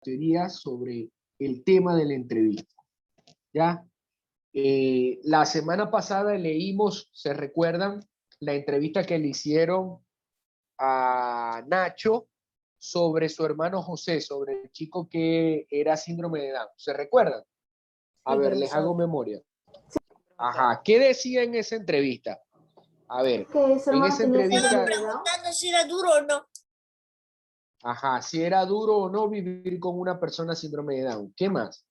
teoría sobre el tema de la entrevista. ¿Ya? La semana pasada leímos, ¿se recuerdan? La entrevista que le hicieron a Nacho sobre su hermano José, sobre el chico que era síndrome de Down. ¿Se recuerdan? A Sí, ver, les profesor. hago memoria. Ajá, ¿qué decía en esa entrevista? A ver, en esa entrevista... preguntando si era duro o no. Ajá, si era duro o no vivir con una persona síndrome de Down. ¿Qué más?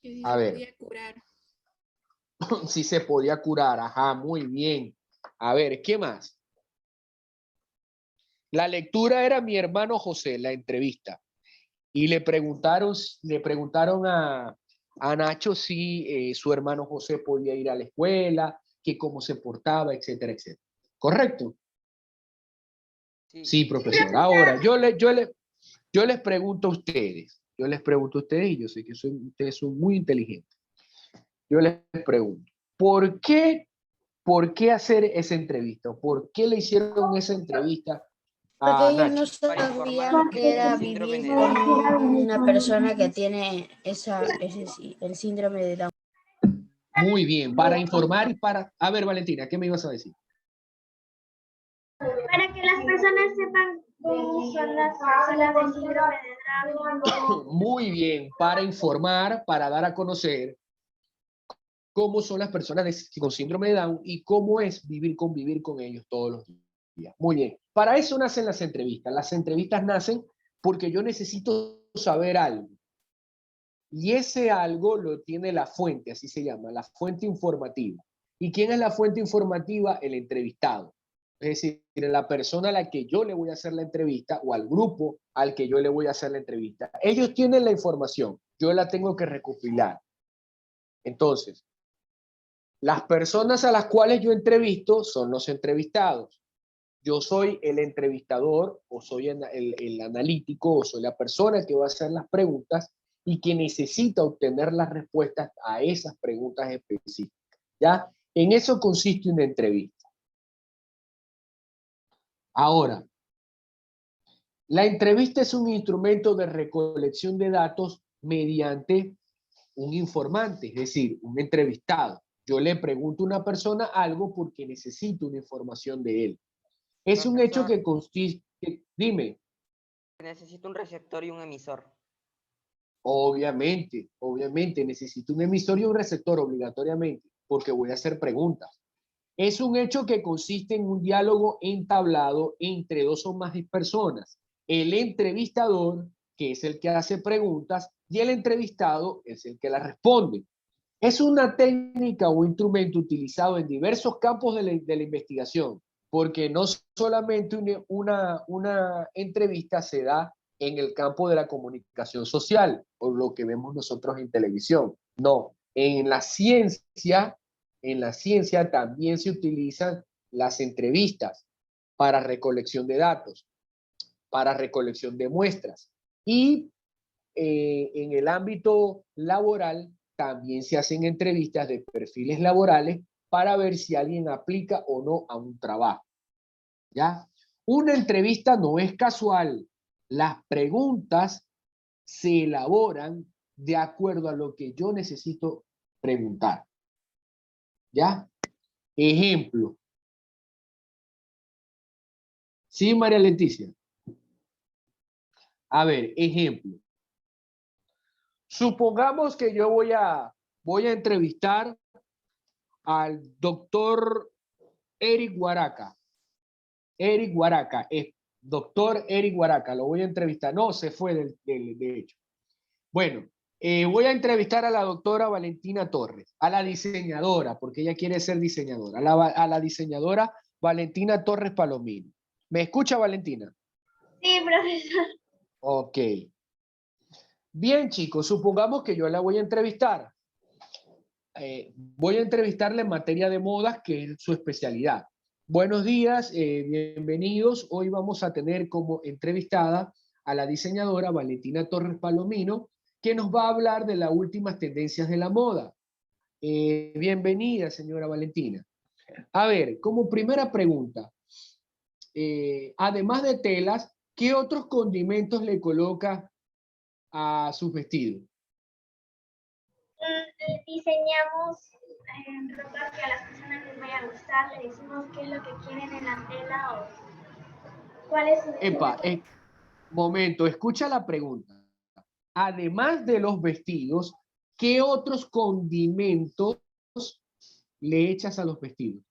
Que si A se ver. podía curar. Si se podía curar. Ajá, muy bien. A ver, ¿qué más? La lectura era mi hermano José, la entrevista. Y le preguntaron a Nacho si su hermano José podía ir a la escuela, que cómo se portaba, etcétera, etcétera. ¿Correcto? Sí, profesor. Ahora, yo les pregunto a ustedes. Yo les pregunto a ustedes, y yo sé que ustedes son muy inteligentes. Yo les pregunto, ¿por qué hacer esa entrevista? ¿Por qué le hicieron esa entrevista Porque a ellos no Nacho? sabían que era vivir con una persona que tiene el síndrome de Down. Muy bien, para informar y para... A ver, Valentina, ¿qué me ibas a decir? Para que las personas sepan cómo son las personas de síndrome de Down. Muy bien, para informar, para dar a conocer cómo son las personas con síndrome de Down y cómo es convivir con ellos todos los días. Muy bien, para eso nacen las entrevistas. Las entrevistas nacen porque yo necesito saber algo. Y ese algo lo tiene la fuente, así se llama, la fuente informativa. ¿Y quién es la fuente informativa? El entrevistado. Es decir, la persona a la que yo le voy a hacer la entrevista o al grupo al que yo le voy a hacer la entrevista. Ellos tienen la información, yo la tengo que recopilar. Entonces, las personas a las cuales yo entrevisto son los entrevistados. Yo soy el entrevistador o soy el analítico o soy la persona que va a hacer las preguntas y que necesita obtener las respuestas a esas preguntas específicas. ¿Ya? En eso consiste una entrevista. Ahora, la entrevista es un instrumento de recolección de datos mediante un informante, es decir, un entrevistado. Yo le pregunto a una persona algo porque necesito una información de él. Es un hecho que consiste... Dime. Necesito un receptor y un emisor. Obviamente, necesito un emisor y un receptor obligatoriamente, porque voy a hacer preguntas. Es un hecho que consiste en un diálogo entablado entre dos o más personas. El entrevistador, que es el que hace preguntas, y el entrevistado es el que las responde. Es una técnica o instrumento utilizado en diversos campos de la investigación, porque no solamente una entrevista se da en el campo de la comunicación social, o lo que vemos nosotros en televisión. No, en la ciencia también se utilizan las entrevistas para recolección de datos, para recolección de muestras. Y en el ámbito laboral también se hacen entrevistas de perfiles laborales para ver si alguien aplica o no a un trabajo. ¿Ya? Una entrevista no es casual. Las preguntas se elaboran de acuerdo a lo que yo necesito preguntar. ¿Ya? Ejemplo. Sí, María Leticia. A ver, ejemplo. Supongamos que yo voy a entrevistar al doctor Eric Guaraca. Eric Guaraca, doctor Eric Guaraca, lo voy a entrevistar. No, se fue de hecho. Bueno, voy a entrevistar a la doctora Valentina Torres, a la diseñadora, porque ella quiere ser diseñadora, a la diseñadora Valentina Torres Palomino. ¿Me escucha, Valentina? Sí, profesor. Ok. Bien, chicos, supongamos que yo la voy a entrevistar. Voy a entrevistarle en materia de modas, que es su especialidad. Buenos días, bienvenidos. Hoy vamos a tener como entrevistada a la diseñadora Valentina Torres Palomino, que nos va a hablar de las últimas tendencias de la moda. Bienvenida, señora Valentina. A ver, como primera pregunta, además de telas, ¿qué otros condimentos le coloca a sus vestidos? Diseñamos ropa que a las personas les vaya a gustar, le decimos qué es lo que quieren en la tela o cuál es su Epa, momento, escucha la pregunta. Además de los vestidos, ¿qué otros condimentos le echas a los vestidos?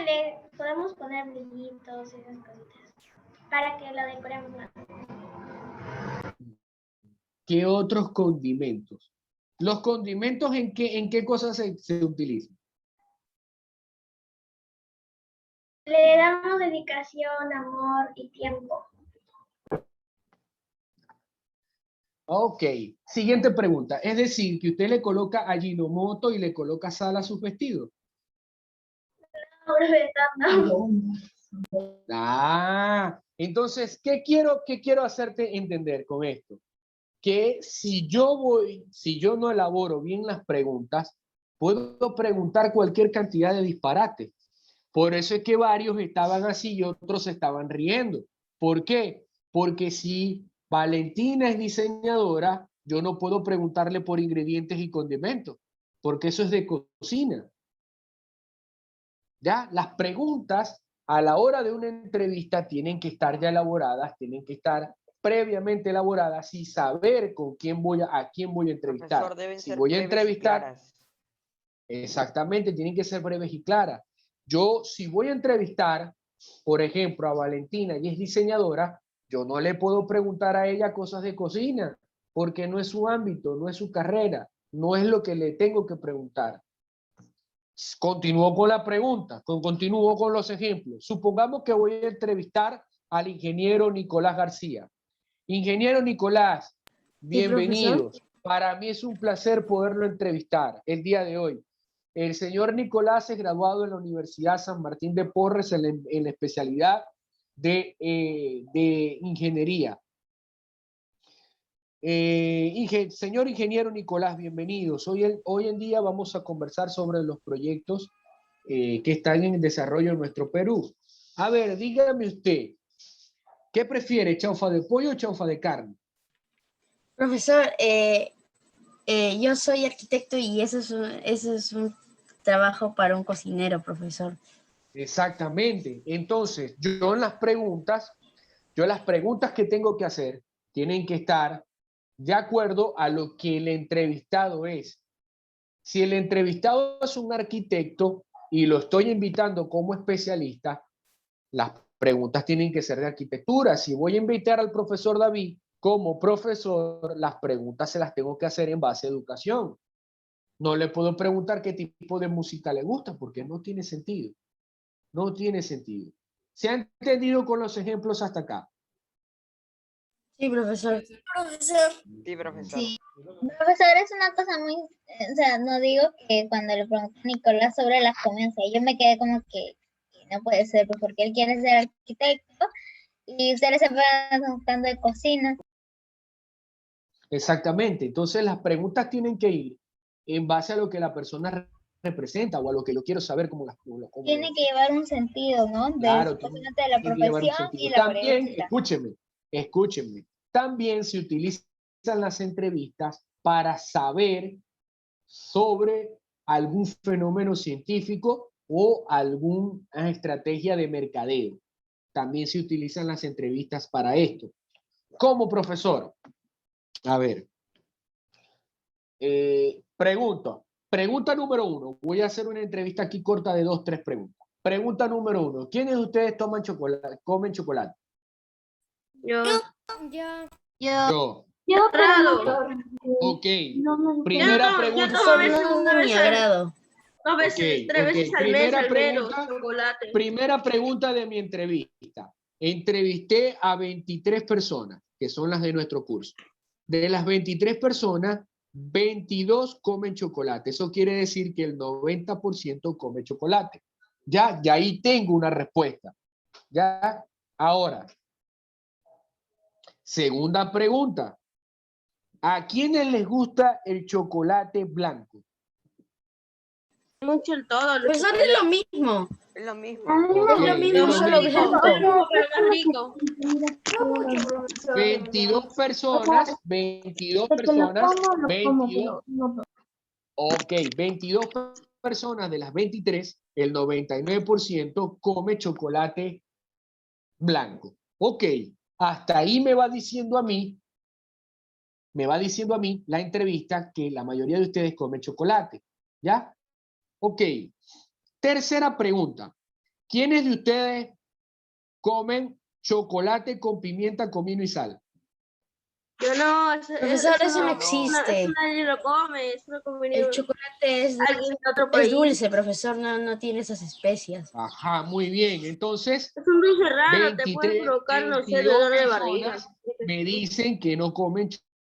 le podemos poner brillitos y esas cositas para que lo decoremos más. ¿Qué otros condimentos? ¿Los condimentos en qué cosas se utilizan? Le damos dedicación, amor y tiempo. Ok, siguiente pregunta. Es decir, que usted le coloca Ajinomoto y le coloca sal a sus vestidos. No. Ah, entonces, ¿qué quiero hacerte entender con esto? Que si yo no elaboro bien las preguntas, puedo preguntar cualquier cantidad de disparates. Por eso es que varios estaban así y otros estaban riendo. ¿Por qué? Porque si Valentina es diseñadora, yo no puedo preguntarle por ingredientes y condimentos, porque eso es de cocina. ¿Ya? Las preguntas a la hora de una entrevista tienen que estar ya elaboradas, tienen que estar previamente elaboradas y saber a quién voy a entrevistar. Profesor, deben Si ser voy a breves y entrevistar, claras. exactamente, tienen que ser breves y claras. Yo, si voy a entrevistar, por ejemplo, a Valentina y es diseñadora, yo no le puedo preguntar a ella cosas de cocina, porque no es su ámbito, no es su carrera, no es lo que le tengo que preguntar. Continúo con la pregunta, continúo con los ejemplos. Supongamos que voy a entrevistar al ingeniero Nicolás García. Ingeniero Nicolás, bienvenido. Para mí es un placer poderlo entrevistar el día de hoy. El señor Nicolás es graduado en la Universidad San Martín de Porres en la especialidad de ingeniería. Señor ingeniero Nicolás, bienvenidos. Hoy en día vamos a conversar sobre los proyectos que están en desarrollo en nuestro Perú. A ver, dígame usted, ¿qué prefiere, chaufa de pollo o chaufa de carne? Profesor, yo soy arquitecto y eso es un trabajo para un cocinero, profesor. Exactamente. Entonces, las preguntas que tengo que hacer tienen que estar de acuerdo a lo que el entrevistado es. Si el entrevistado es un arquitecto y lo estoy invitando como especialista, las preguntas tienen que ser de arquitectura. Si voy a invitar al profesor David como profesor, las preguntas se las tengo que hacer en base a educación. No le puedo preguntar qué tipo de música le gusta porque no tiene sentido. No tiene sentido. ¿Se ha entendido con los ejemplos hasta acá? Sí, profesor. Profesor, Sí, profesor. Sí. Profesor, es una cosa muy, o sea, no digo que cuando le pregunté a Nicolás sobre la comida, yo me quedé como que no puede ser, pues, porque él quiere ser arquitecto y ustedes se van preguntando de cocina. Exactamente. Entonces las preguntas tienen que ir en base a lo que la persona representa o a lo que yo quiero saber cómo Tiene que llevar un sentido, ¿no? Claro, Supuestamente de la tiene que llevar un profesión sentido. y la También, pregunta. escúchenme. También se utilizan las entrevistas para saber sobre algún fenómeno científico o alguna estrategia de mercadeo. También se utilizan las entrevistas para esto. Como profesor, a ver, pregunta número 1. Voy a hacer una entrevista aquí corta de 2, 3 preguntas. Pregunta número 1. ¿Quiénes de ustedes comen chocolate? yo. Yo. Ok. Primera pregunta. No de mi agrado. A veces, 3 veces al mes, al menos, chocolate. Primera pregunta de mi entrevista. Entrevisté a 23 personas, que son las de nuestro curso. De las 23 personas, 22 comen chocolate. Eso quiere decir que el 90% come chocolate. Ya ahí tengo una respuesta. Ya, ahora. Segunda pregunta. ¿A quiénes les gusta el chocolate blanco? Mucho en todo. Profesor, es lo mismo. Es lo mismo. Ok, Es lo mismo, es lo solo mismo. blanco. Pero más rico. 22 personas, 22 personas, 22. Ok, 22 personas de las 23, el 99% come chocolate blanco. Ok, hasta ahí me va diciendo a mí la entrevista que la mayoría de ustedes come chocolate. ¿Ya? Ok. Tercera pregunta. ¿Quiénes de ustedes comen chocolate con pimienta, comino y sal? Yo no, Profesor, eso no existe. Eso nadie lo come, eso lo comería El chocolate alguien de otro es país. dulce, profesor, no tiene esas especias. Ajá, muy bien. Entonces, Es un dulce raro, te puede 23, provocar, no sé, 22 dolor de barriga. personas me dicen que no comen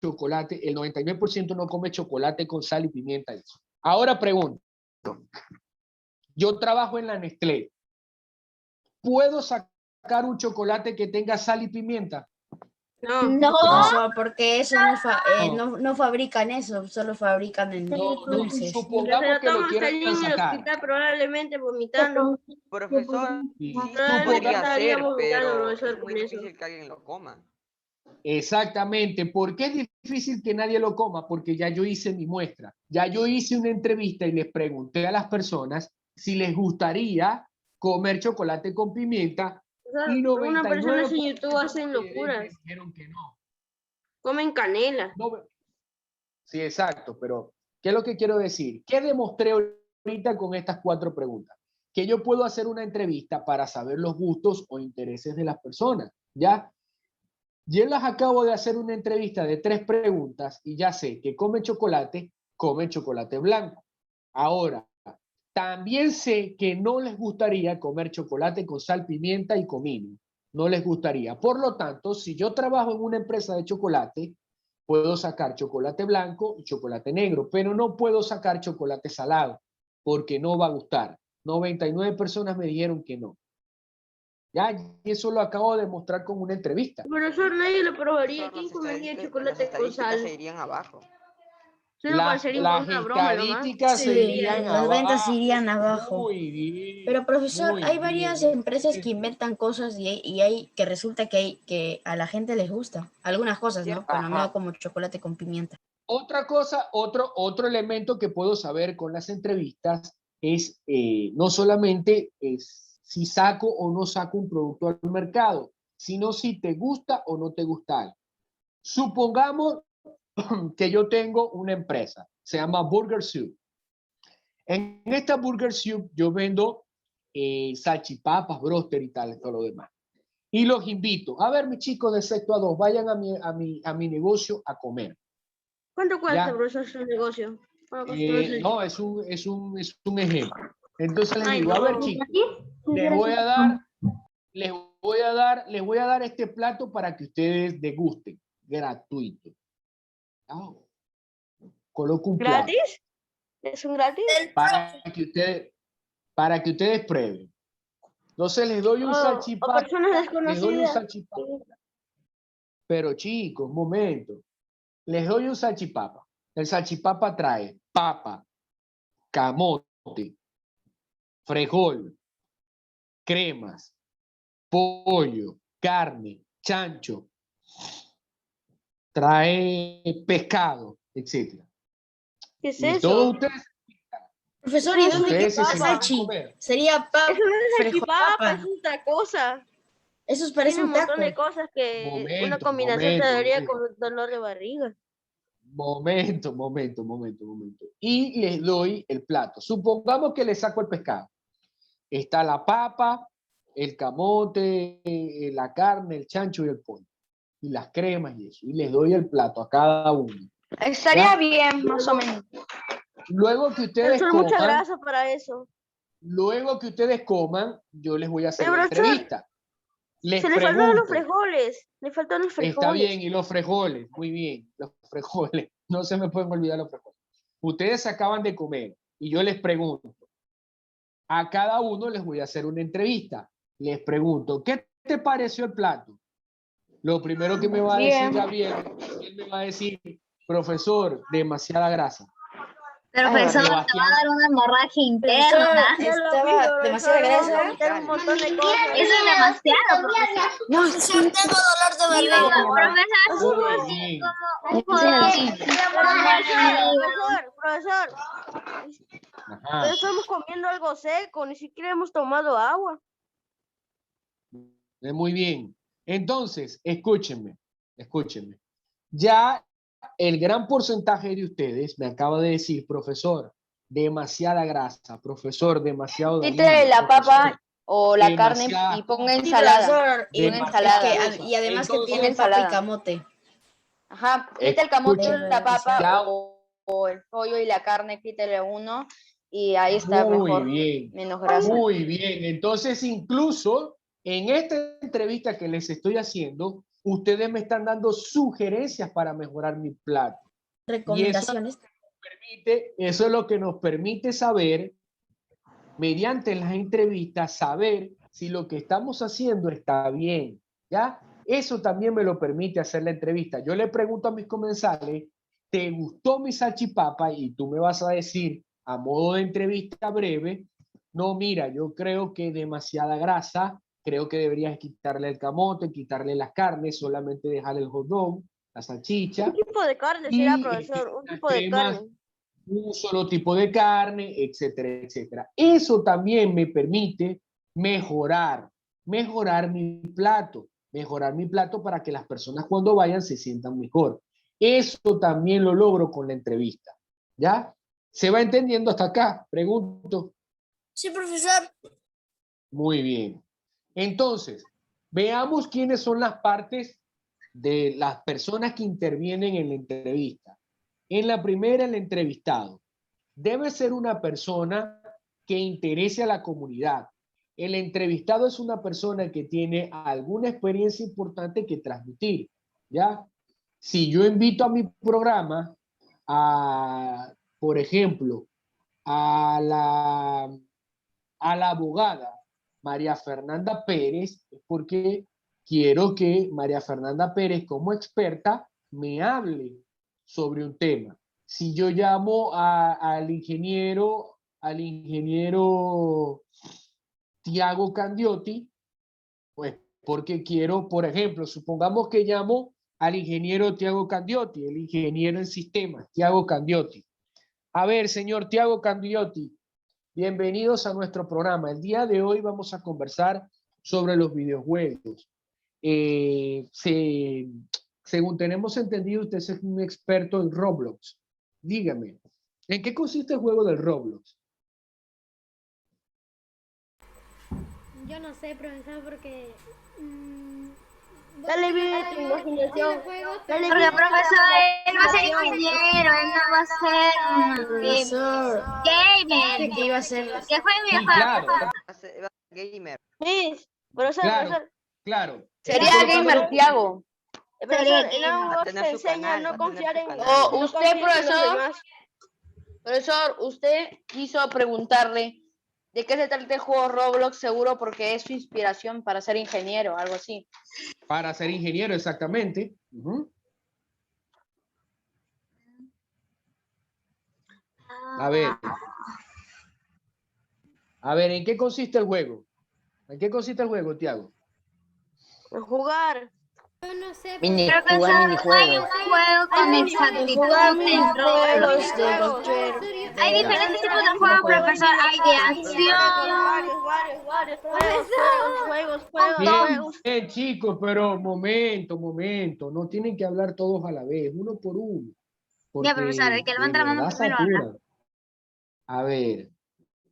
chocolate, el 99% no come chocolate con sal y pimienta. Ahora pregunto, yo trabajo en la Nestlé, ¿puedo sacar un chocolate que tenga sal y pimienta? No, No, Profesor, porque eso no fabrican eso, solo fabrican en dulces. Supongamos que lo estaría quieran en el sacar. hospital probablemente vomitando. Profesor, Y sí Probablemente podría estaría ser, vomitando, pero profesor, es muy con eso. difícil que alguien lo coma. Exactamente. ¿Por qué es difícil que nadie lo coma? Porque ya yo hice mi muestra. Ya yo hice una entrevista y les pregunté a las personas si les gustaría comer chocolate con pimienta O sea, y algunas personas en 99% YouTube hacen de ustedes me locuras. dijeron que no. Comen canela. Sí, exacto, pero ¿qué es lo que quiero decir? ¿Qué demostré ahorita con estas 4 preguntas? Que yo puedo hacer una entrevista para saber los gustos o intereses de las personas, ¿ya? Yo les acabo de hacer una entrevista de 3 preguntas y ya sé que comen chocolate blanco. Ahora, también sé que no les gustaría comer chocolate con sal, pimienta y comino. No les gustaría. Por lo tanto, si yo trabajo en una empresa de chocolate, puedo sacar chocolate blanco y chocolate negro, pero no puedo sacar chocolate salado porque no va a gustar. 99 personas me dijeron que no. Ya, y eso lo acabo de mostrar con una entrevista. Profesor, nadie lo probaría. Profesor, ¿Quién comería las chocolate con estadísticas sal? se irían abajo. Solo para hacer Las una broma nomás. estadísticas se Sí, irían las ventas abajo. irían abajo. Muy bien. Pero profesor, muy hay bien, varias empresas que inventan cosas y hay que resulta que a la gente les gusta. Algunas cosas, ¿no? Pero Ajá. no como chocolate con pimienta. Otra cosa, otro elemento que puedo saber con las entrevistas es no solamente es si saco o no saco un producto al mercado, sino si te gusta o no te gusta algo. Supongamos que yo tengo una empresa, se llama Burger Soup. En esta Burger Soup yo vendo salchipapas, bróster y tal, todo lo demás. Y los invito, a ver, mis chicos de sexto a 2, vayan a mi negocio a comer. ¿Cuánto cuesta, Ya. profesor, su negocio? No, es un ejemplo. Entonces les Ay, digo, a ver, no. chicos, les voy a dar este plato para que ustedes degusten, gratuito. Coloco un plato ¿Gratis? ¿Es un gratis? para que ustedes prueben. Entonces les doy un O salchipapa, personas les doy un desconocidas. salchipapa. Pero chicos, un momento. Les doy un salchipapa. El salchipapa trae papa, camote, frijol, cremas, pollo, carne, chancho, trae pescado, etc. ¿Qué es Y eso? todos ustedes, Profesor, ¿y dónde ustedes se queda sientan a salchi? comer. Sería Eso no es salchipapa, frijolapa. es otra cosa. Eso parece Tiene un un taco. montón de cosas que una Momento, combinación te momento, daría momento. con dolor de barriga. Momento. Y les doy el plato. Supongamos que le saco el pescado. Está la papa, el camote, la carne, el chancho y el pollo. Y las cremas y eso. Y les doy el plato a cada uno. Estaría ¿Ya? bien, más o menos. Luego que ustedes Profesor, mucha coman, grasa para eso. yo les voy a hacer Pero, la profesor, entrevista. Les se le faltaron los pregunto. frijoles. Le faltan los frijoles. Está bien, y los frijoles, muy bien, los frijoles, no se me pueden olvidar los frijoles. Ustedes se acaban de comer y yo les pregunto, a cada uno les voy a hacer una entrevista. Les pregunto, ¿qué te pareció el plato? Lo primero que me va a decir Bien. Gabriel, él me va a decir, profesor, demasiada grasa. Profesor, te va a dar una hemorragia interna. Estaba demasiado grasa. Un montón de cosas. Eso es demasiado, profesor. No, tengo dolor de barriga. Profesor, Muy bien. un jodidito. Profesor, Ajá. estamos comiendo algo seco, ni siquiera hemos tomado agua. Muy bien. Entonces, escúchenme. Ya el gran porcentaje de ustedes me acaba de decir, profesor, demasiada grasa, profesor, demasiado Quite dañino, la profesor, papa o la carne demasiada- y ponga Sí, ensalada. profesor, y, Una ensalada. y además que Entonces, tiene papa y ensalada. camote. Ajá, quita el camote, Escuchen, la papa ya- o el pollo y la carne, quítele uno y ahí está Muy mejor, bien. menos grasa. Muy bien. Entonces, incluso en esta entrevista que les estoy haciendo, ustedes me están dando sugerencias para mejorar mi plato. Recomendaciones. Eso es lo que nos permite saber, mediante las entrevistas, saber si lo que estamos haciendo está bien, ¿ya? Eso también me lo permite hacer la entrevista. Yo le pregunto a mis comensales, ¿te gustó mi salchipapa? Y tú me vas a decir, a modo de entrevista breve, no, mira, yo creo que demasiada grasa, creo que deberías quitarle el camote, quitarle las carnes, solamente dejarle el hot dog, la salchicha. Un tipo de carne Y, será, profesor, un las tipo de cremas, carne. un solo tipo de carne, etcétera, etcétera. Eso también me permite mejorar mi plato para que las personas cuando vayan se sientan mejor. Eso también lo logro con la entrevista. ¿Ya? ¿Se va entendiendo hasta acá? Pregunto. Sí, profesor. Muy bien. Entonces, veamos quiénes son las partes de las personas que intervienen en la entrevista. En la primera, el entrevistado. Debe ser una persona que interese a la comunidad. El entrevistado es una persona que tiene alguna experiencia importante que transmitir, ¿ya? Si yo invito a mi programa por ejemplo, a la abogada María Fernanda Pérez, es porque quiero que María Fernanda Pérez, como experta, me hable sobre un tema. Si yo llamo al ingeniero Tiago Candiotti, pues porque quiero, por ejemplo, supongamos que llamo al ingeniero Tiago Candiotti, el ingeniero en sistemas, Tiago Candiotti. A ver, señor Tiago Candiotti, bienvenidos a nuestro programa. El día de hoy vamos a conversar sobre los videojuegos. Según tenemos entendido, usted es un experto en Roblox. Dígame, ¿en qué consiste el juego del Roblox? Yo no sé, profesor, porque... Dale vida a tu imaginación. Dale Porque, vida a tu profesor, él va a ser imaginación. ingeniero, él no va a ser Profesor. gamer. Que iba a ser... Que juegue Sí, videojuegos. claro, Va a ser gamer. Sí, profesor, claro, profesor. claro. Sería Eso es lo que gamer, me- Tiago. Profesor, en Va Among a Us tener te su enseña canal, a no va a tener confiar su en... canal. O no usted, confíes en los profesor, demás. Profesor, usted quiso preguntarle de qué se trata el juego Roblox, seguro porque es su inspiración para ser ingeniero, algo así. Para ser ingeniero, exactamente. Ujú. A ver. A ver, ¿en qué consiste el juego? ¿En qué consiste el juego, Tiago? En jugar. Yo no sé, Profesor, profesor. hay un juego con exactitud en Roblox. Hay diferentes tipos de juegos, profesor. Hay de acción. Varios juegos. Bien, chicos, pero momento. No tienen que hablar todos a la vez, uno por uno. Ya, profesor, el que de levanta la mano verdad primero habla. saturan. A ver,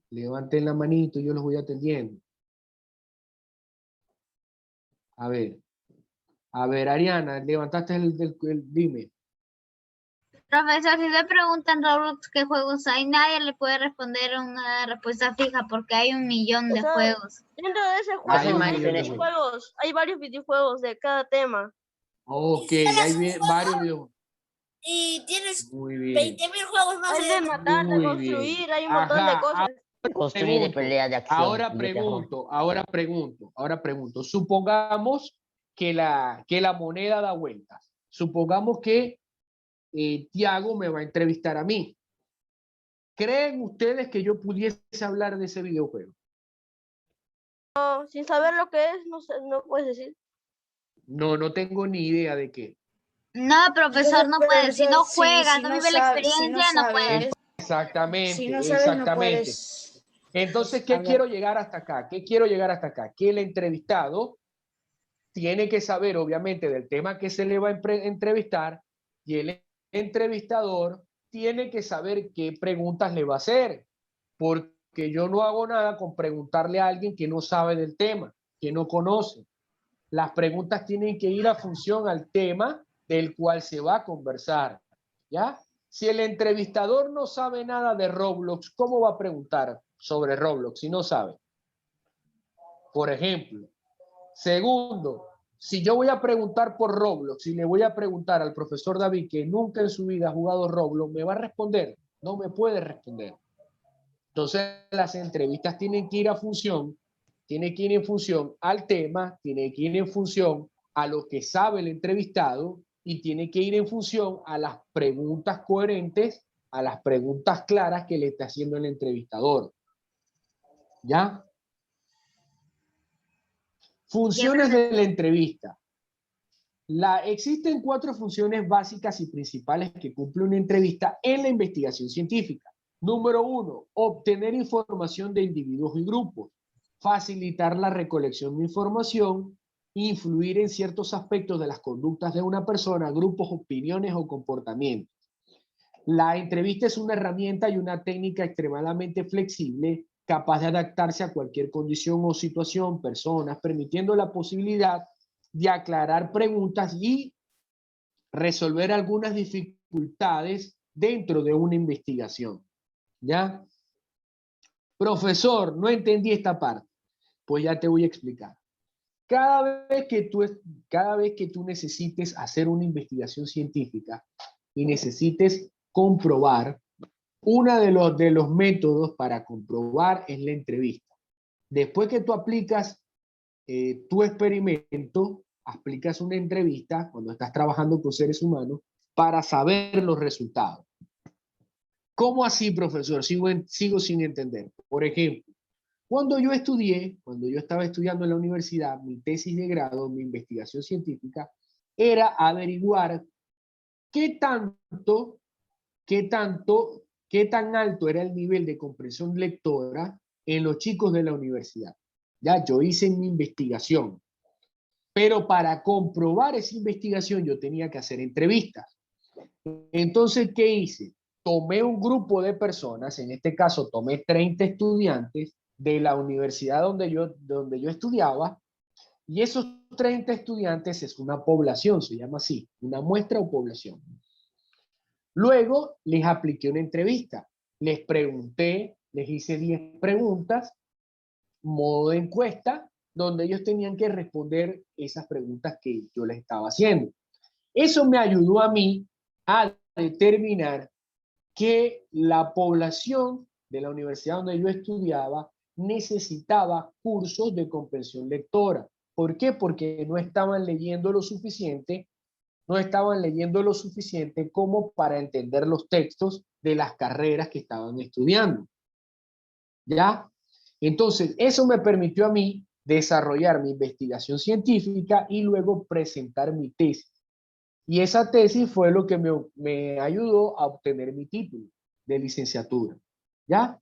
levanten la manito, yo los voy atendiendo. A ver, Ariana, levantaste dime. Profesor, si le preguntan Roblox qué juegos hay, nadie le puede responder una respuesta fija porque hay 1.000.000 de Profesor, juegos. Dentro de ese Hay juego un hay millón de videojuegos. Hay varios videojuegos de cada tema. Ok, hay varios videos. Y tienes Muy bien. 20.000 juegos más. Hay de matar, de Muy construir, bien. hay un montón de cosas. Construir de pelea de acción. Ahora y de terror. pregunto. Supongamos que la moneda da vueltas. Supongamos que Tiago me va a entrevistar a mí. ¿Creen ustedes que yo pudiese hablar de ese videojuego? No, sin saber lo que es, no, no puedes decir. No, no tengo ni idea de qué. No, profesor, no puede. Si no juega, no vive la experiencia, no puede. Exactamente, Si no sabes, no exactamente. puedes. Entonces, ¿qué hablar. quiero llegar hasta acá? ¿Qué quiero llegar hasta acá? Que el entrevistado tiene que saber, obviamente, del tema que se le va a entrevistar, y el entrevistador tiene que saber qué preguntas le va a hacer, porque yo no hago nada con preguntarle a alguien que no sabe del tema, que no conoce. Las preguntas tienen que ir a función al tema del cual se va a conversar, ¿ya? Si el entrevistador no sabe nada de Roblox, ¿cómo va a preguntar sobre Roblox si no sabe? Por ejemplo. Segundo, si yo voy a preguntar por Roblox y le voy a preguntar al profesor David que nunca en su vida ha jugado Roblox, ¿me va a responder? No me puede responder. Entonces, las entrevistas tienen que ir a función, tienen que ir en función al tema, tienen que ir en función a lo que sabe el entrevistado y tiene que ir en función a las preguntas coherentes, a las preguntas claras que le está haciendo el entrevistador. ¿Ya? Funciones de la entrevista. Existen 4 funciones básicas y principales que cumple una entrevista en la investigación científica. Número 1, obtener información de individuos y grupos, facilitar la recolección de información, influir en ciertos aspectos de las conductas de una persona, grupos, opiniones o comportamientos. La entrevista es una herramienta y una técnica extremadamente flexible, capaz de adaptarse a cualquier condición o situación, personas, permitiendo la posibilidad de aclarar preguntas y resolver algunas dificultades dentro de una investigación. ¿Ya? Profesor, no entendí esta parte. Pues ya te voy a explicar. Cada vez que tú necesites hacer una investigación científica y necesites comprobar, uno de los métodos para comprobar es la entrevista. Después que tú aplicas tu experimento, aplicas una entrevista cuando estás trabajando con seres humanos para saber los resultados. ¿Cómo así, profesor? Sigo sin entender. Por ejemplo, cuando yo estaba estudiando en la universidad, mi tesis de grado, mi investigación científica, era averiguar qué tan alto era el nivel de comprensión lectora en los chicos de la universidad. Ya, yo hice mi investigación, pero para comprobar esa investigación yo tenía que hacer entrevistas. Entonces, ¿qué hice? Tomé un grupo de personas, en este caso tomé 30 estudiantes de la universidad donde yo estudiaba, y esos 30 estudiantes es una población, se llama así, una muestra o población. Luego les apliqué una entrevista, les pregunté, les hice 10 preguntas, modo de encuesta, donde ellos tenían que responder esas preguntas que yo les estaba haciendo. Eso me ayudó a mí a determinar que la población de la universidad donde yo estudiaba necesitaba cursos de comprensión lectora. ¿Por qué? Porque no estaban leyendo lo suficiente como para entender los textos de las carreras que estaban estudiando. ¿Ya? Entonces, eso me permitió a mí desarrollar mi investigación científica y luego presentar mi tesis. Y esa tesis fue lo que me ayudó a obtener mi título de licenciatura. ¿Ya?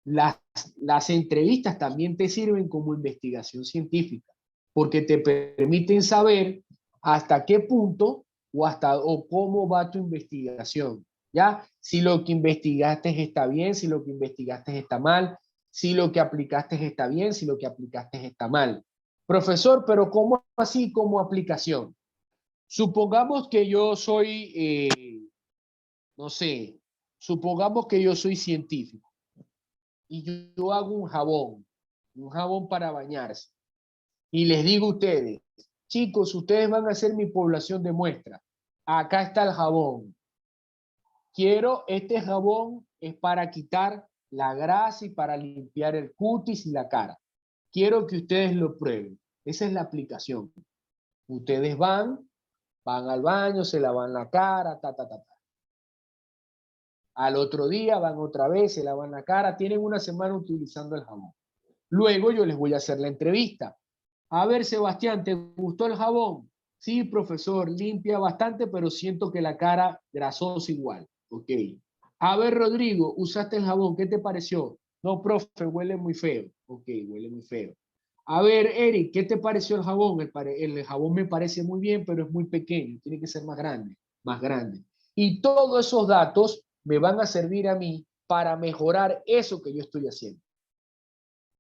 Las entrevistas también te sirven como investigación científica, porque te permiten saber hasta qué punto o cómo va tu investigación. ¿Ya? Si lo que investigaste está bien, si lo que investigaste está mal, si lo que aplicaste está bien, si lo que aplicaste está mal. Profesor, pero ¿cómo así como aplicación? Supongamos que yo soy, no sé, supongamos que yo soy científico y yo hago un jabón para bañarse. Y les digo a ustedes, chicos, ustedes van a ser mi población de muestra. Acá está el jabón. Este jabón es para quitar la grasa y para limpiar el cutis y la cara. Quiero que ustedes lo prueben. Esa es la aplicación. Ustedes van al baño, se lavan la cara, Al otro día van otra vez, se lavan la cara, tienen una semana utilizando el jabón. Luego yo les voy a hacer la entrevista. A ver, Sebastián, ¿te gustó el jabón? Sí, profesor, limpia bastante, pero siento que la cara grasosa igual. Ok. A ver, Rodrigo, usaste el jabón, ¿qué te pareció? No, profe, huele muy feo. Ok, huele muy feo. A ver, Eric, ¿qué te pareció el jabón? El jabón me parece muy bien, pero es muy pequeño, tiene que ser más grande, más grande. Y todos esos datos me van a servir a mí para mejorar eso que yo estoy haciendo.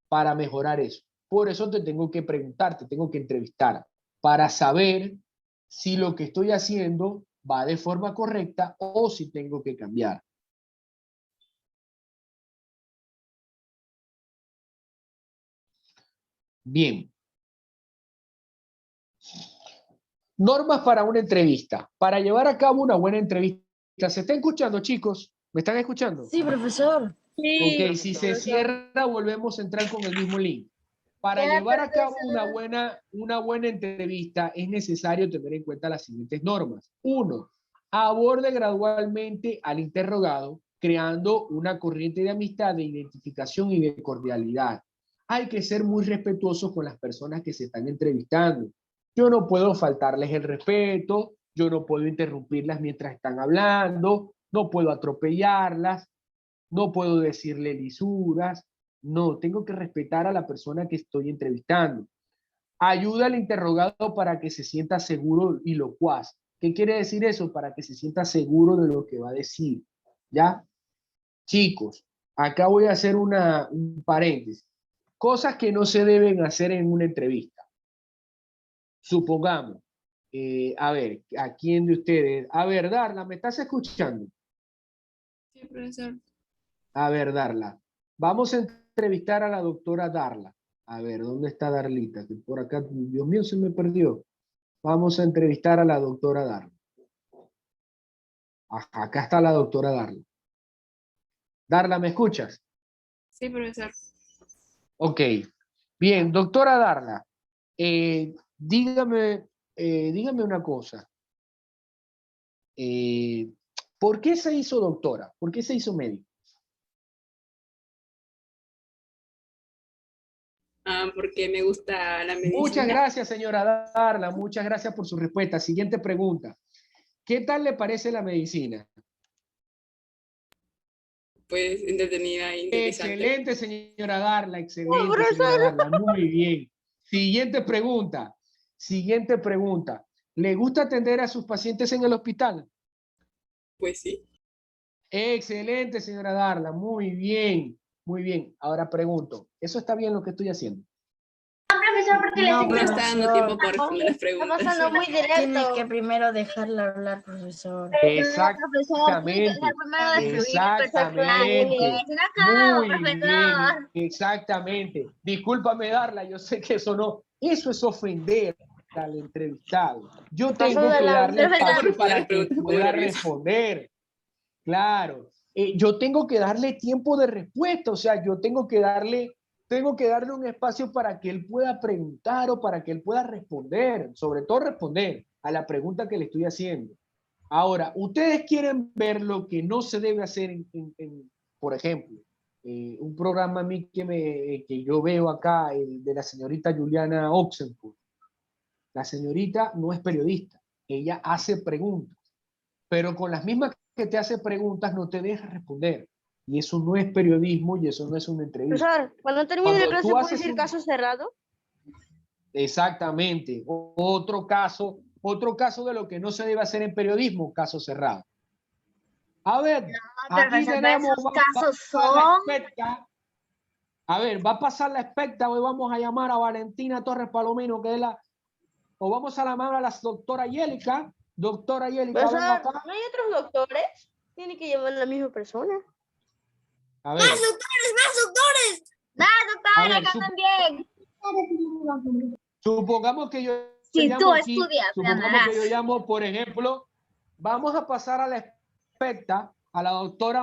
Para mejorar eso. Por eso te tengo que preguntar, te tengo que entrevistar, para saber si lo que estoy haciendo va de forma correcta o si tengo que cambiar. Bien. Normas para una entrevista. Para llevar a cabo una buena entrevista. ¿Se está escuchando, chicos? ¿Me están escuchando? Sí, profesor. Sí, Ok, si se cierra, volvemos a entrar con el mismo link. Para llevar a cabo una buena entrevista es necesario tener en cuenta las siguientes normas. 1. Aborde gradualmente al interrogado, creando una corriente de amistad, de identificación y de cordialidad. Hay que ser muy respetuosos con las personas que se están entrevistando. Yo no puedo faltarles el respeto, yo no puedo interrumpirlas mientras están hablando, no puedo atropellarlas, no puedo decirle lisuras. No, tengo que respetar a la persona que estoy entrevistando. Ayuda al interrogado para que se sienta seguro y locuaz. ¿Qué quiere decir eso? Para que se sienta seguro de lo que va a decir. ¿Ya? Chicos, acá voy a hacer un paréntesis. Cosas que no se deben hacer en una entrevista. Supongamos, a ver, ¿a quién de ustedes? A ver, Darla, ¿me estás escuchando? Sí, profesor. A ver, Darla. Vamos a entrevistar a la doctora Darla. A ver, ¿dónde está Darlita? Que por acá, Dios mío, se me perdió. Vamos a entrevistar a la doctora Darla. Ajá, acá está la doctora Darla. Darla, ¿me escuchas? Sí, profesor. Ok. Bien, doctora Darla. Dígame una cosa. ¿Por qué se hizo doctora? ¿Por qué se hizo médico? Porque me gusta la medicina. Muchas gracias, señora Darla. Muchas gracias por su respuesta. Siguiente pregunta. ¿Qué tal le parece la medicina? Pues entretenida e interesante. Excelente, señora Darla. Excelente, señora Darla. Muy bien. Siguiente pregunta. Siguiente pregunta. ¿Le gusta atender a sus pacientes en el hospital? Pues sí. Excelente, señora Darla. Muy bien. Muy bien. Ahora pregunto. ¿Eso está bien lo que estoy haciendo? No, profesor, porque le No, estoy No está dando tiempo para responder las está preguntas. pasando muy Tiene directo. que primero dejarla hablar, profesor. Exactamente. Exactamente. Muy bien. Exactamente. Discúlpame, Darla. Yo sé que eso es ofender al entrevistado. Yo tengo que darle espacio para que pueda responder. Claro. Yo tengo que darle tiempo de respuesta. O sea, yo tengo que darle un espacio para que él pueda preguntar o para que él pueda responder, sobre todo responder a la pregunta que le estoy haciendo. Ahora, ustedes quieren ver lo que no se debe hacer por ejemplo, un programa a mí que yo veo acá, el de la señorita Juliana Oxenford. La señorita no es periodista, ella hace preguntas, pero con las mismas que te hace preguntas no te deja responder. Y eso no es periodismo y eso no es una entrevista. Profesor, cuando termine la Cuando clase, tú ¿puede haces decir caso cerrado? Exactamente. Otro caso de lo que no se debe hacer en periodismo, caso cerrado. A ver, aquí tenemos, a ver, va a pasar la expecta. Hoy vamos a llamar a Valentina Torres Palomino, que es o vamos a llamar a la doctora Yélica. Doctora Yélica, Profesor, venga acá. ¿no hay otros doctores? Tiene que llevar la misma persona. A ver. ¡Más doctores! ¡Más doctora, acá también! Supongamos que yo Si llamo tú aquí, estudias, supongamos que yo llamo, por ejemplo, vamos a pasar a la expecta a la doctora